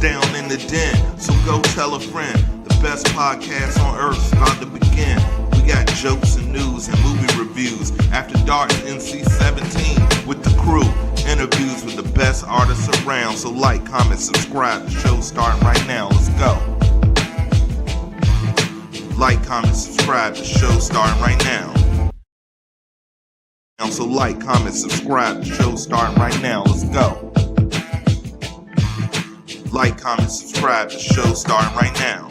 down in the den. So go tell a friend. The best podcast on earth's about to begin. We got jokes and news and movie reviews. After Dark NC-17 with the crew. Interviews with the best artists around. So like, comment, subscribe. The show's starting right now. Let's go. Like, comment, subscribe. The show's starting right now. So like, comment, subscribe. The show's starting right now. Let's go. Like, comment, subscribe. The show's starting right now.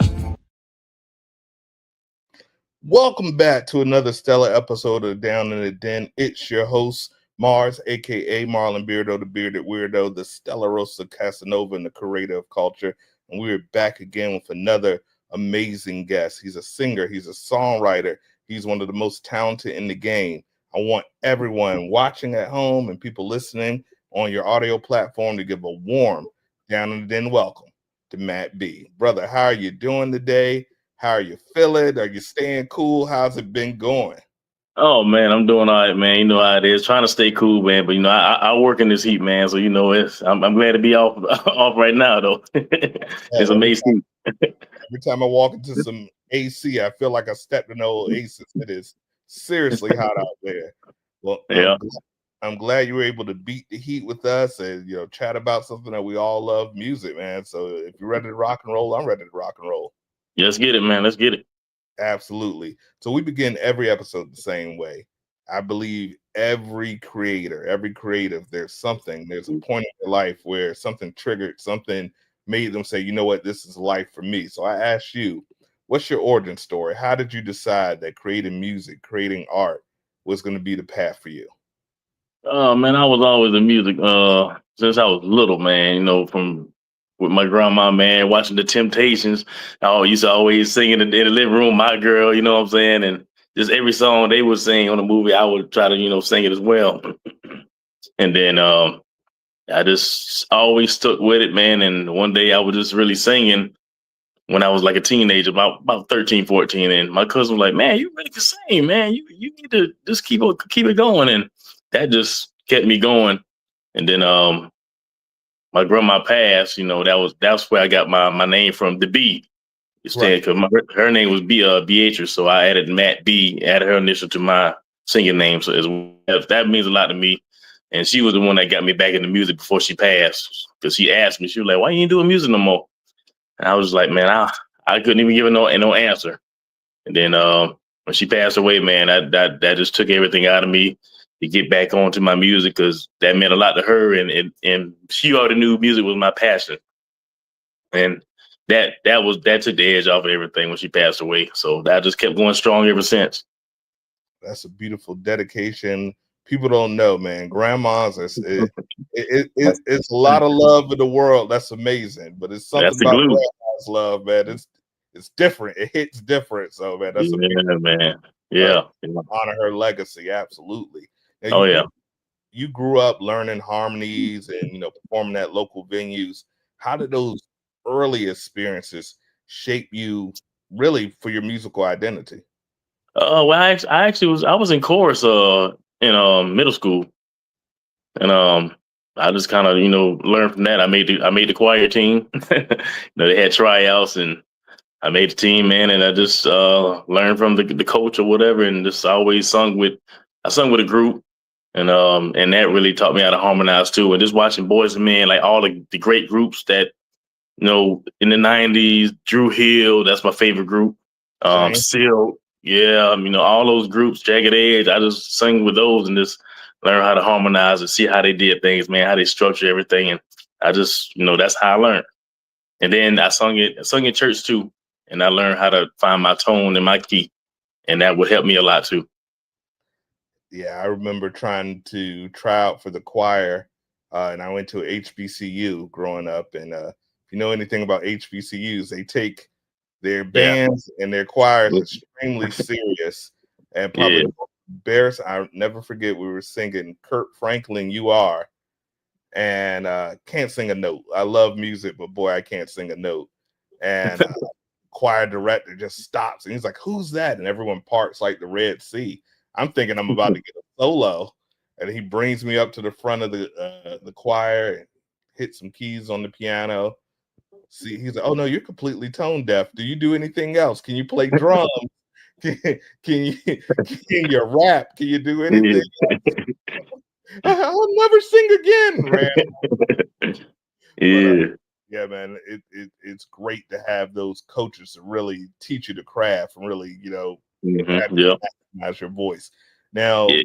Welcome back to another stellar episode of Down in the Den. It's your host, Mars, a.k.a. Marlon Beardo, the Bearded Weirdo, the Stellarosa Casanova, and the Curator of Culture. And we're back again with another amazing guest. He's a singer. He's a songwriter. He's one of the most talented in the game. I want everyone watching at home and people listening on your audio platform to give a warm Down in the Den welcome to Matt B. Brother, how are you doing today? How are you feeling? Are you staying cool? How's it been going? Oh man, I'm doing all right, man. You know how it is. Trying to stay cool, man. But you know, I work in this heat, man. So you know, I'm glad to be off off right now, though. It's amazing. Every time I walk into some AC, I feel like I stepped in old Aces. It is seriously hot out there. Well, yeah. I'm glad you were able to beat the heat with us and chat about something that we all love, music, man. So if you're ready to rock and roll, I'm ready to rock and roll. Yeah, let's get it, man. Let's get it. Absolutely. So we begin every episode the same way. I believe every creative, there's a point in their life where something triggered, something made them say, you know what, this is life for me. So I asked you, what's your origin story? How did you decide that creating music, creating art was going to be the path for you? Oh man, I was always in music since I was little, man. You know, from with my grandma, man, watching the Temptations. I used to always sing in the living room, My Girl, you know what I'm saying? And just every song they would sing on the movie, I would try to, sing it as well. And then I just always stuck with it, man. And one day I was just really singing when I was like a teenager, about 13, 14. And my cousin was like, man, you really can sing, man. You need to just keep it going. And that just kept me going. And then my grandma passed, that's where I got my name from, the B. Because her name was Beatrice, so I added Matt B, added her initial to my singing name. So that means a lot to me. And she was the one that got me back into music before she passed. Because she asked me, she was like, why you ain't doing music no more? And I was like, man, I couldn't even give her no answer. And then when she passed away, man, that just took everything out of me to get back onto my music, because that meant a lot to her, and she already knew music was my passion. And that took the edge off of everything when she passed away. So that just kept going strong ever since. That's a beautiful dedication. People don't know, man. Grandmas, it's a lot of love in the world. That's amazing. But it's something about grandma's love, man. It's different. It hits different. So, man, that's man. Yeah. Honor her legacy. Absolutely. Now, you grew up learning harmonies and performing at local venues. How did those early experiences shape you really for your musical identity? Well, I was in chorus in middle school, and I just kind of learned from that. I made the choir team. They had tryouts, and I made the team, man. And I just learned from the coach or whatever, and just always sung with a group. And that really taught me how to harmonize too. And just watching Boys and Men, like all the great groups that, in the 90s, Drew Hill, that's my favorite group. Seal, yeah, all those groups, Jagged Edge, I just sang with those and just learn how to harmonize and see how they did things, man, how they structure everything. And I just, that's how I learned. And then I sung in church too. And I learned how to find my tone and my key. And that would help me a lot too. Yeah, I remember trying to try out for the choir, and I went to HBCU growing up. And if you know anything about HBCUs, they take their bands and their choirs extremely serious. And probably embarrassing. I'll never forget, we were singing Kurt Franklin, You Are, and can't sing a note. I love music, but boy, I can't sing a note. And choir director just stops, and he's like, who's that? And everyone parks like the Red Sea. I'm thinking I'm about to get a solo, and he brings me up to the front of the choir and hit some keys on the piano, see, he's like, oh no, you're completely tone deaf. Do you do anything else? Can you play drums? Can, can you rap? Can you do anything? I'll never sing again, man. But Yeah. yeah, man, it's great to have those coaches to really teach you the craft and really, Yeah. maximize your voice. Now, Yeah.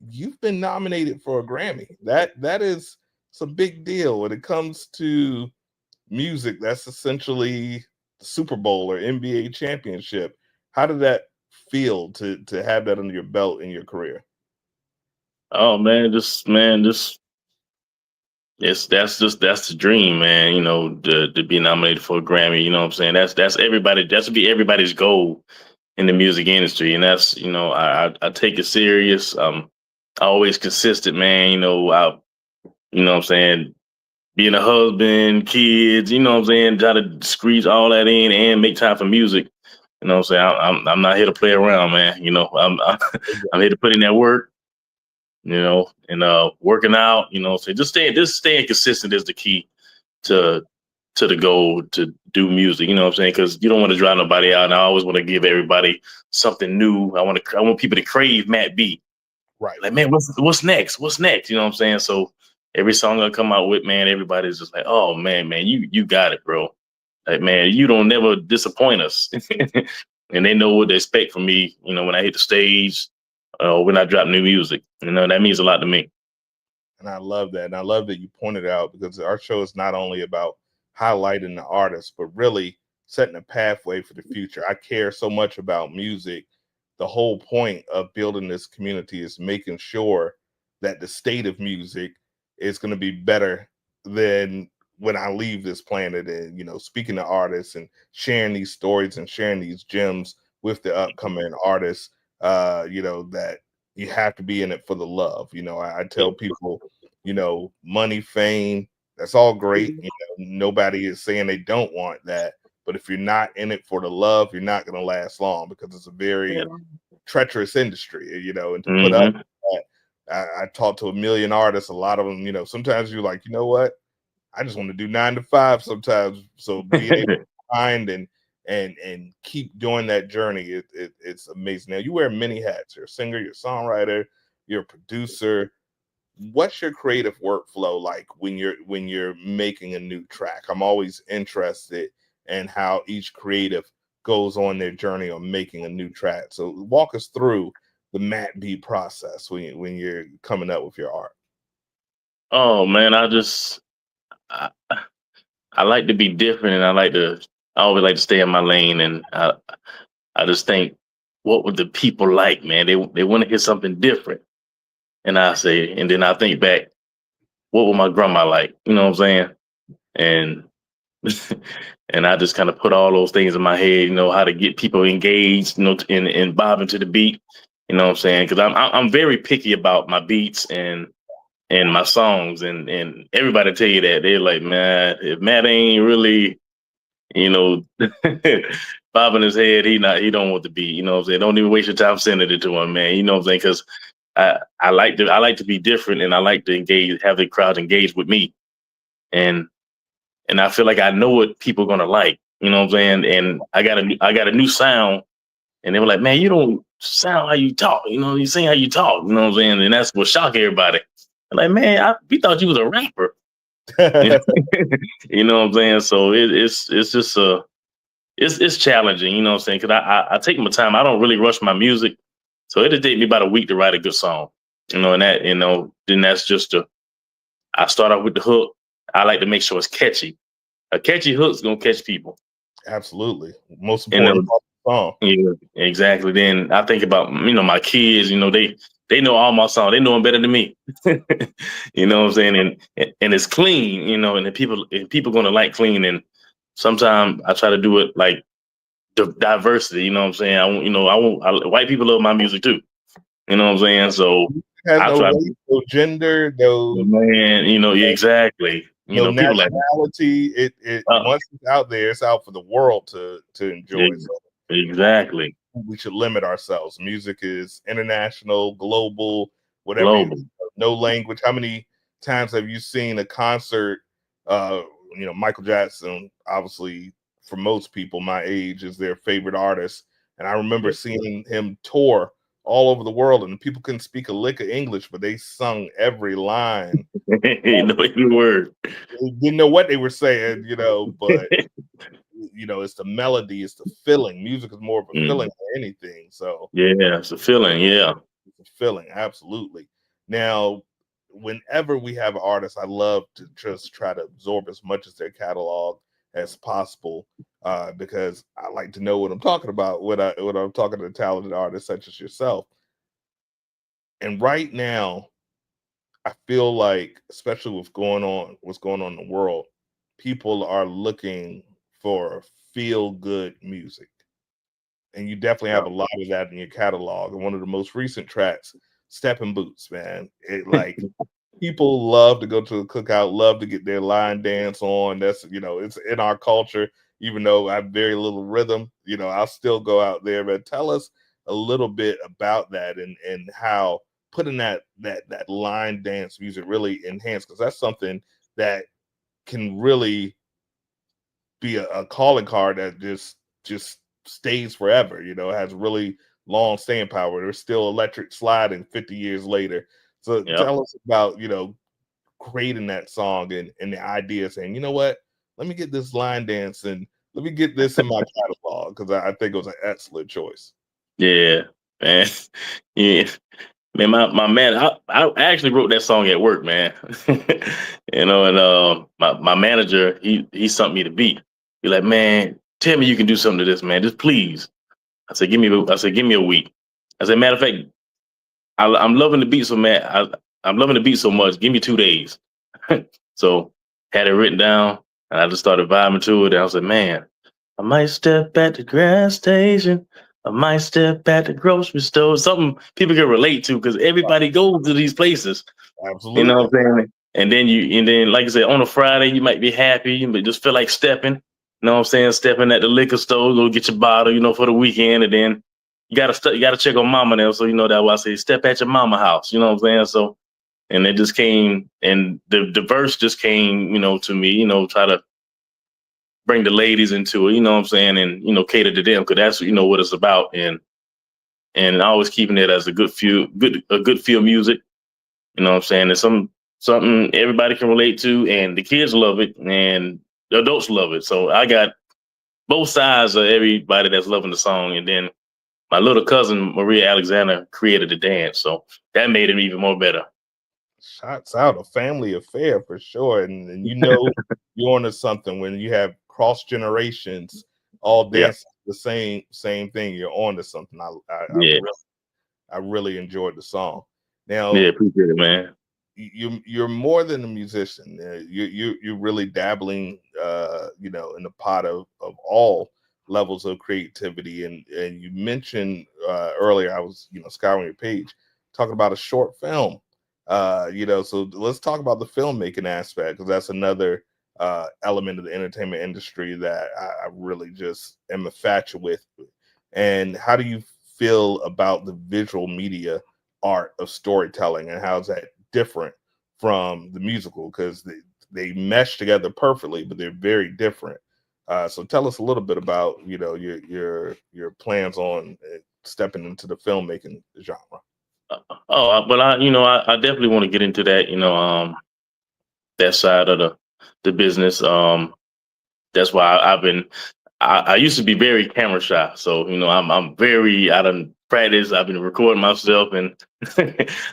you've been nominated for a Grammy. That is some big deal when it comes to music. That's essentially the Super Bowl or NBA championship. How did that feel to have that under your belt in your career? Oh just that's the dream, man. You know, to be nominated for a Grammy. You know what I'm saying? That's everybody. That should be everybody's goal in the music industry, and that's I take it serious. Always consistent, man. What I'm saying, being a husband, kids. You know what I'm saying, try to squeeze all that in and make time for music. You know what I'm saying? I'm not here to play around, man. I'm here to put in that work. And working out. So just staying consistent is the key to the goal to do music. You know what I'm saying? Because you don't want to drive nobody out. And I always want to give everybody something new. I want people to crave Matt B. Right. Like, man, what's next? What's next? You know what I'm saying? So every song I come out with, man, everybody's just like, oh man, you got it, bro. Like, man, you don't never disappoint us. And they know what they expect from me, when I hit the stage, when I drop new music. That means a lot to me. And I love that. And I love that you pointed out, because our show is not only about highlighting the artist, but really setting a pathway for the future. I care so much about music. The whole point of building this community is making sure that the state of music is going to be better than when I leave this planet. And, speaking to artists and sharing these stories and sharing these gems with the upcoming artists, that you have to be in it for the love. I tell people, money, fame, that's all great. Nobody is saying they don't want that. But if you're not in it for the love, you're not going to last long, because it's a very treacherous industry, and to put up with that. I talked to a million artists, a lot of them, sometimes you're like, you know what? I just want to do 9 to 5 sometimes. So being able to find and keep doing that journey, it's amazing. Now, you wear many hats. You're a singer, you're a songwriter, you're a producer. What's your creative workflow like when you're making a new track? I'm always interested in how each creative goes on their journey on making a new track. So walk us through the Matt B process when you're coming up with your art. Oh man, I, I like to be different, and I always like to stay in my lane, and I just think, what would the people like, man? They want to hear something different. And then I think back, what would my grandma like? You know what I'm saying? And and I just kind of put all those things in my head, how to get people engaged, and bobbing to the beat. You know what I'm saying? Because I'm very picky about my beats and my songs, and everybody tell you that. They're like, man, if Matt ain't really, you know, bobbing his head, he don't want the beat. You know what I'm saying? Don't even waste your time sending it to him, man. You know what I'm saying? Because I like to be different, and I like to have the crowd engage with me, and I feel like I know what people are gonna like. You know what I'm saying? And I got a new sound, and they were like, man, you don't sound how you talk. You sing how you talk. You know what I'm saying? And that's what shocked everybody. I'm like, man, we thought you was a rapper. You know what I'm saying? So it's just it's challenging. You know what I'm saying? Because I take my time. I don't really rush my music, so it'll take me about a week to write a good song. And then that's I start off with the hook. I like to make sure it's catchy. A catchy hook's gonna catch people. Absolutely, most important song. Yeah, exactly. Then I think about my kids. They know all my songs. They know them better than me. You know what I'm saying? And it's clean. And people gonna like clean. And sometimes I try to do it like diversity. You know what I'm saying? White people love my music too. You know what I'm saying? So it has no race, no gender, no man. Exactly. No people nationality. It once it's out there, it's out for the world to enjoy. So exactly. We should limit ourselves. Music is international, global, whatever. Global. No language. How many times have you seen a concert Michael Jackson, obviously, for most people my age, is their favorite artist. And I remember seeing him tour all over the world, and people couldn't speak a lick of English, but they sung every line. No every word. They didn't know what they were saying, but it's the melody, it's the feeling. Music is more of a feeling than anything. So yeah, it's a feeling. Yeah, it's a feeling, absolutely. Now, whenever we have an artist, I love to just try to absorb as much of their catalog as possible, because I like to know what I'm talking about when I'm talking to talented artists such as yourself. And right now, I feel like, especially with what's going on in the world, people are looking for feel good music. And you definitely have a lot of that in your catalog. And one of the most recent tracks, Steppin' Boots, man. It like people love to go to a cookout, love to get their line dance on. That's it's in our culture, even though I have very little rhythm, I'll still go out there. But tell us a little bit about that and how putting that line dance music really enhanced, because that's something that can really be a calling card that just stays forever. It has really long staying power. There's still electric sliding 50 years later. So tell us about creating that song and the idea, saying, you know what, let me get this line dance and let me get this in my catalog, because I think it was an excellent choice. Yeah, man. Yeah. Man, my man, I actually wrote that song at work, man. And my manager, he sent me the beat. He like, man, tell me you can do something to this, man. Just please. I said, give me a week. I said, matter of fact, I'm loving the beat so man. I'm loving the beat so much. Give me 2 days. So had it written down, and I just started vibing to it. And I was like, man, I might step at the gas station. I might step at the grocery store. Something people can relate to, because everybody goes to these places. Absolutely. You know what I'm saying? And then, like I said, on a Friday, you might be happy. You might just feel like stepping. You know what I'm saying? Stepping at the liquor store, go get your bottle, for the weekend. And then you gotta check on mama now. So that's why I say step at your mama house. You know what I'm saying? So, and it just came, and the verse just came, to me, try to bring the ladies into it, you know what I'm saying, and cater to them, because that's what it's about, and always keeping it as a good feel music, you know what I'm saying. It's something everybody can relate to, and the kids love it, and the adults love it. So I got both sides of everybody that's loving the song, and then my little cousin Maria Alexander created the dance, so that made it even more better. Shots out, a family affair for sure. And you're onto something when you have cross generations all dance the same thing. You're onto something. I really enjoyed the song. Now, appreciate it, man. You're more than a musician. You're really dabbling, in the pot of all levels of creativity. And you mentioned earlier, I was scouring your page, talking about a short film. So let's talk about the filmmaking aspect, because that's another element of the entertainment industry that I really just am infatuated with. And how do you feel about the visual media art of storytelling, and how's that different from the musical? Because they mesh together perfectly, but they're very different. So tell us a little bit about your plans on stepping into the filmmaking genre. But I definitely want to get into that, that side of the business. That's why I used to be very camera shy. So, I'm very out of practice. I've been recording myself, and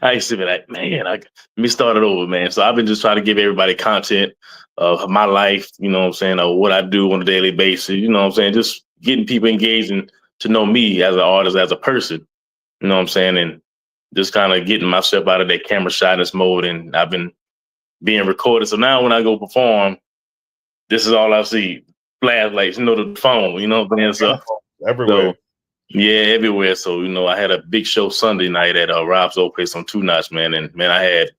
I used to be like, man, let me start it over, man. So I've been just trying to give everybody content of my life, you know what I'm saying, or what I do on a daily basis, you know what I'm saying, just getting people engaged and to know me as an artist, as a person, you know what I'm saying, and just kind of getting myself out of that camera shyness mode. And I've been being recorded. So now when I go perform, this is all I see. Flashlights, the phone, you know what I'm saying? So everywhere. So, yeah, everywhere. So, I had a big show Sunday night at Rob's old place on 2 Notch, man. And man, I had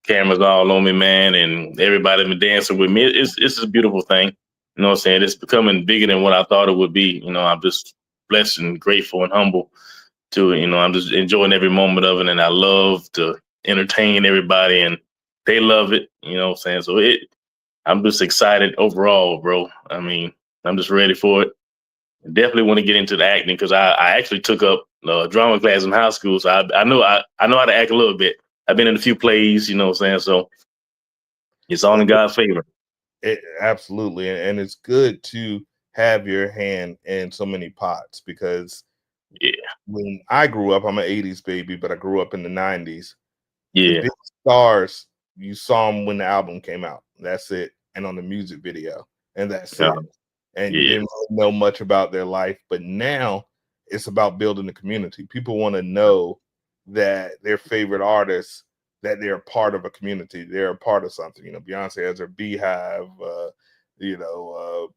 cameras all on me, man, and everybody been dancing with me. It's a beautiful thing. You know what I'm saying? It's becoming bigger than what I thought it would be. I'm just blessed and grateful and humble to it. I'm just enjoying every moment of it, and I love to entertain everybody, and they love it. You know what I'm saying? So I'm just excited overall, bro. I mean, I'm just ready for it. Definitely want to get into the acting because I actually took up drama class in high school, so I know how to act a little bit. I've been in a few plays, you know what I'm saying? So it's all in God's favor. Absolutely, and it's good to have your hand in so many pots because Yeah, when I grew up, I'm an '80s baby, but I grew up in the '90s. The yeah, big stars, you saw them when the album came out. That's it, and on the music video, and that's it. um, And you yeah, didn't really know much about their life. But now it's about building the community. People want to know that their favorite artists, that they're a part of a community, they're a part of something. You know, Beyonce has her Beehive. You know,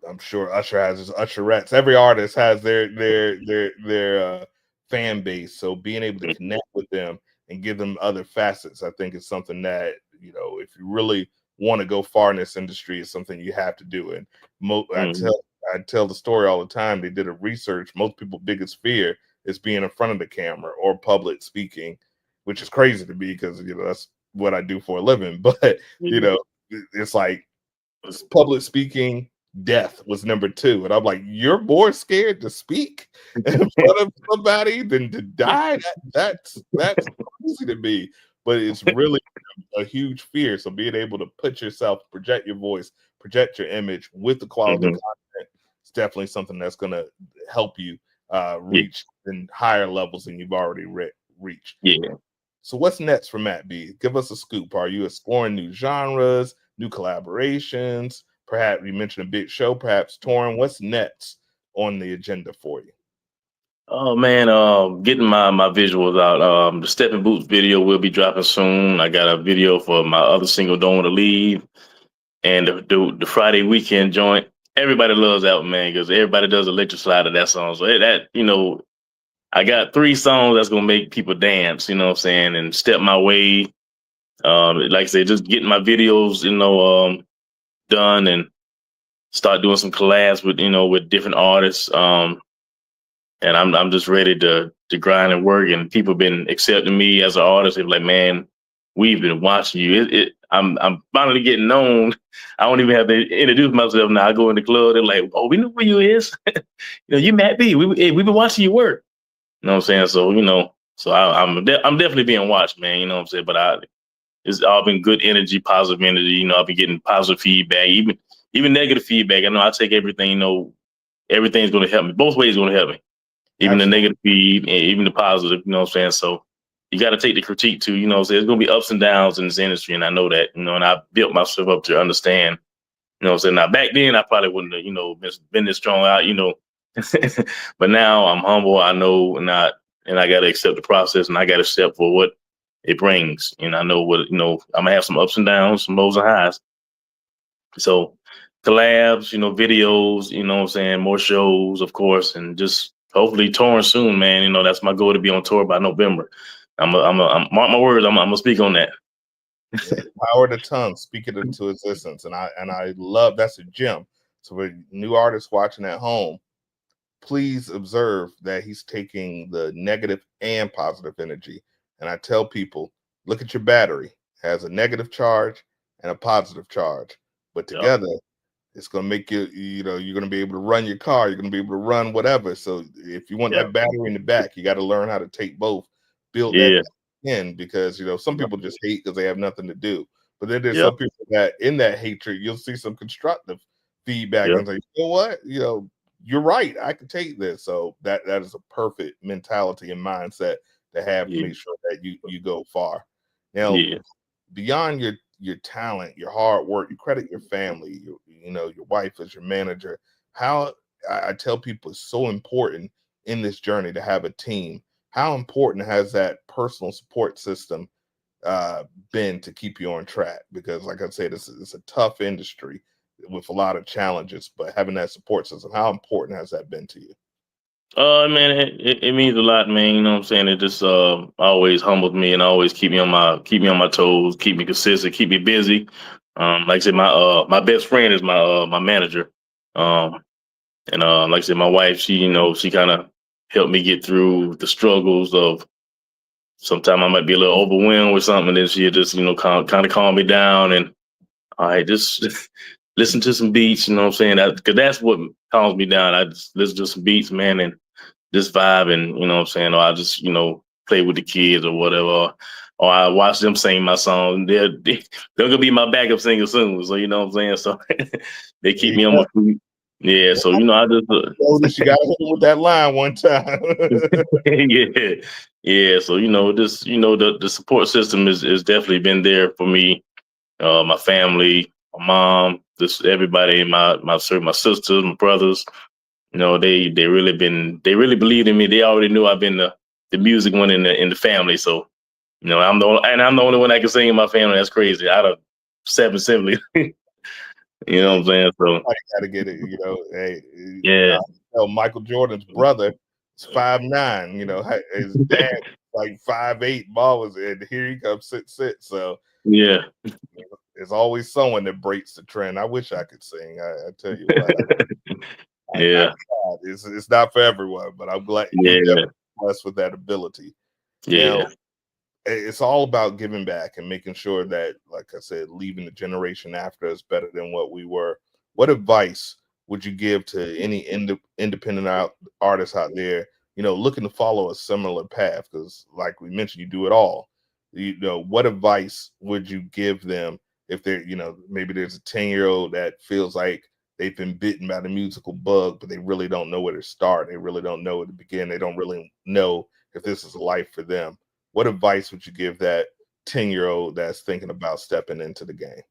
I'm sure Usher has his Usherettes. Every artist has their fan base. So being able to mm, connect with them and give them other facets, I think is something that, you know, if you really want to go far in this industry, is something you have to do. And mhm, I tell the story all the time. They did a research. Most people's biggest fear is being in front of the camera or public speaking, which is crazy to me because, you know, that's what I do for a living. But you yeah, know, it's like public speaking, death was number two. And I'm like, you're more scared to speak in front of somebody than to die? That's crazy to me. But it's really a huge fear. So being able to put yourself, project your voice, project your image with the quality mhm, content, it's definitely something that's going to help you yeah, reach in higher levels than you've already reached. yeah. So what's next for Matt B? Give us a scoop. Are you exploring new genres, new collaborations? Perhaps you mentioned a big show, perhaps touring. What's next on the agenda for you? Oh man, getting my visuals out. The Stepping Boots video will be dropping soon. I got a video for my other single, Don't Want to Leave, and the Friday weekend joint. Everybody loves that one, man, because everybody does electric slide of that song. So that, you know, I got 3 songs that's gonna make people dance, you know what I'm saying, and step my way. Like I said, just getting my videos, done and start doing some collabs with, with different artists. And I'm just ready to grind and work. And people been accepting me as an artist. They're like, man, we've been watching you. I'm finally getting known. I don't even have to introduce myself now. I go in the club. They're like, oh, we know who you is. You Matt B. We've been watching your work. You know what I'm saying? So I'm definitely being watched, man. You know what I'm saying? But it's all been good energy, positive energy. I've been getting positive feedback, even negative feedback. I know I take everything. Everything's going to help me. Both ways going to help me. Even the Absolutely. negative feed, and even the positive. You know what I'm saying? So you got to take the critique too. You know what I'm saying? There's going to be ups and downs in this industry, and I know that. And I built myself up to understand. You know what I'm saying? Now back then, I probably wouldn't have, been this strong out. But now I'm humble. I know, and I got to accept the process, and I got to accept for what it brings. And I know what I'm gonna have some ups and downs, some lows and highs. So collabs, videos, you know what I'm saying, more shows, of course, and just hopefully touring soon, man. That's my goal to be on tour by November. I'm mark my words. I'm gonna speak on that. Yeah, the power of the tongue, speak it into existence. And I love, that's a gem. So for new artists watching at home, please observe that he's taking the negative and positive energy. And I tell people, look at your battery. It has a negative charge and a positive charge. But Yep. together, it's going to make you, you're going to be able to run your car. You're going to be able to run whatever. So if you want that Yep. battery in the back, you got to learn how to take both, build that Yeah. in, because, some people just hate because they have nothing to do. But then there's Yep. some people that in that hatred, you'll see some constructive feedback Yep. and say, you know what, you're right. I can take this. So that is a perfect mentality and mindset to have to Yeah. make sure that you go far. Now, Yeah. beyond your talent, your hard work, you credit your family, your wife as your manager. How I tell people it's so important in this journey to have a team. How important has that personal support system been to keep you on track? Because like I said, it's a tough industry with a lot of challenges, but having that support system, how important has that been to you? Man, it means a lot, man. You know what I'm saying? It just always humbles me and always keep me on my toes, keep me consistent, keep me busy. Like I said, my best friend is my manager. And like I said, my wife, she kind of helped me get through the struggles of sometimes I might be a little overwhelmed with something, and then she just, kind of calm me down and All right, just listen to some beats. You know what I'm saying? Because that's what calms me down. I just listen to some beats, man, and just vibe, and you know what I'm saying. Or I just play with the kids or whatever. Or I watch them sing my song. They're gonna be my backup singer soon. So you know what I'm saying. So they keep me on my feet. Yeah. So I just Notice you got to hit him with that line one time. yeah, yeah. So just the support system is definitely been there for me. My family, my mom, this everybody, my sisters, my brothers. They really believed in me. They already knew I've been the music one in the family. So I'm I'm the only one that can sing in my family. That's crazy. Out of 7 siblings, you know what I'm saying? So I got to get it. Hey, yeah, Michael Jordan's brother is 5'9". His dad like 5'8". Ball was, and here he comes, sit. So yeah, there's always someone that breaks the trend. I wish I could sing. I tell you what, I yeah, tried. It's not for everyone, but I'm glad you're yeah, definitely blessed with that ability. Now, yeah. it's all about giving back and making sure that, like I said, leaving the generation after us better than what we were. What advice would you give to any independent artists out there, looking to follow a similar path? Because, like we mentioned, you do it all. What advice would you give them if they're, maybe there's a 10-year-old that feels like they've been bitten by the musical bug, but they really don't know where to start. They really don't know where to begin. They don't really know if this is a life for them. What advice would you give that 10-year-old that's thinking about stepping into the game?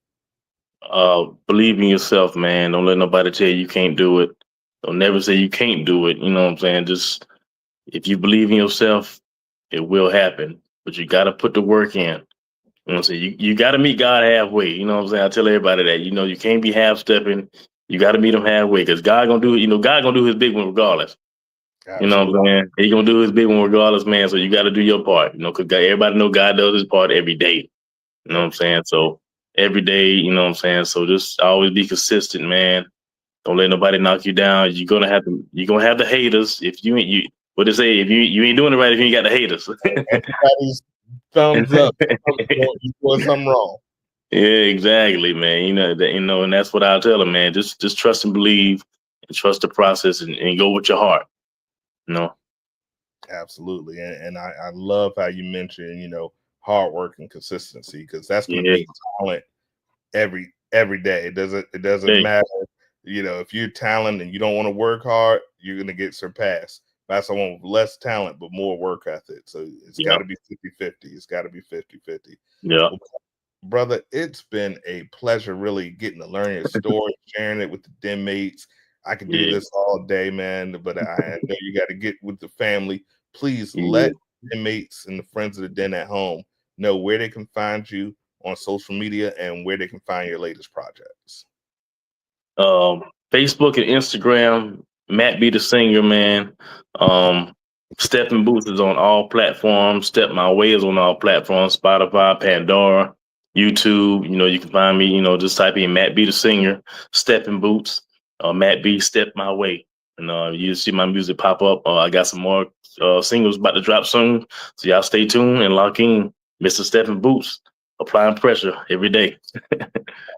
Believe in yourself, man. Don't let nobody tell you can't do it. Don't never say you can't do it. You know what I'm saying? Just if you believe in yourself, it will happen. But you got to put the work in. You know what I'm saying? You got to meet God halfway. You know what I'm saying? I tell everybody that. You can't be half stepping. You got to meet him halfway because God gonna do it. God gonna do his big one regardless. You know what Absolutely. I'm saying? He gonna do his big one regardless, man. So you got to do your part. Because everybody know God does his part every day. You know what I'm saying? So every day, you know what I'm saying? So just always be consistent, man. Don't let nobody knock you down. You're gonna have the haters. If you ain't you what they say, if you ain't doing it right if you ain't got the haters. Everybody's thumbs up. You're doing something wrong. Yeah, exactly, man. And that's what I'll tell them, man. Just trust and believe and trust the process and go with your heart. You know? Absolutely. And I love how you mentioned, hard work and consistency, because that's going to Yeah. beat talent every day. It doesn't Hey, matter. If you're talented and you don't want to work hard, you're going to get surpassed by someone with less talent but more work ethic. So it's got yeah, to be 50-50. It's got to be 50-50. yeah, Well, brother, it's been a pleasure really getting to learn your story, sharing it with the den mates. I could do yeah, this all day, man, but I know you got to get with the family. Please yeah. let den mates and the friends of the den at home know where they can find you on social media and where they can find your latest projects. Um, Facebook and Instagram, Matt be the singer, man. Stepping Booth is on all platforms. Step My Way is on all platforms. Spotify, Pandora, YouTube. You can find me. Just type in Matt be the singer. Stepping Boots. Matt B. Step My Way. And you see my music pop up. I got some more singles about to drop soon. So y'all stay tuned and lock in. Mr. Stepping Boots, applying pressure every day.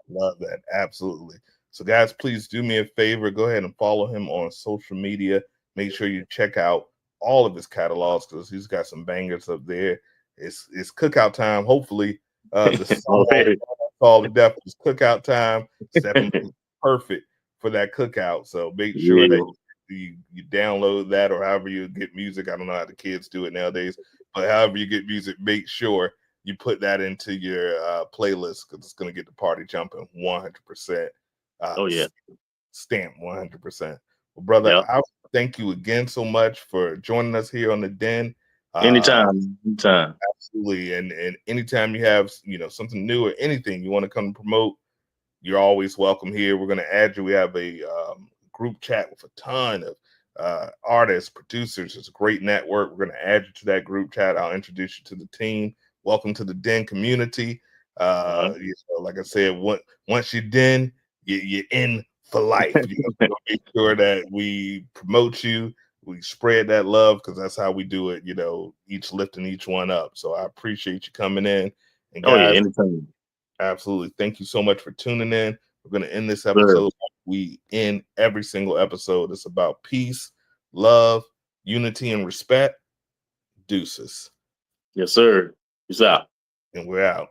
Love that. Absolutely. So, guys, please do me a favor. Go ahead and follow him on social media. Make sure you check out all of his catalogs because he's got some bangers up there. It's cookout time. Hopefully, the Oh, song all the death is cookout time. Stepping perfect for that cookout. So make sure that yeah. you download that, or however you get music. I don't know how the kids do it nowadays, but however you get music, make sure you put that into your playlist because it's going to get the party jumping 100%. Oh yeah. Stamp 100%. Well, brother, Yeah. I thank you again so much for joining us here on the Den. Uh, Anytime. Anytime. Absolutely, and anytime you have something new or anything you want to come promote, you're always welcome here. We're going to add you. We have a group chat with a ton of artists, producers. It's a great network. We're going to add you to that group chat. I'll introduce you to the team. Welcome to the Den community. Uh-huh. Like I said, once you're Den, you're in for life. We'll make sure that we promote you. We spread that love because that's how we do it. Each lifting each one up. So I appreciate you coming in. And Oh yeah. guys, Anytime. Absolutely. Thank you so much for tuning in. We're going to end this Sir. episode. We end every single episode. It's about peace, love, unity, and respect. Deuces. Yes, sir. Peace out. And we're out.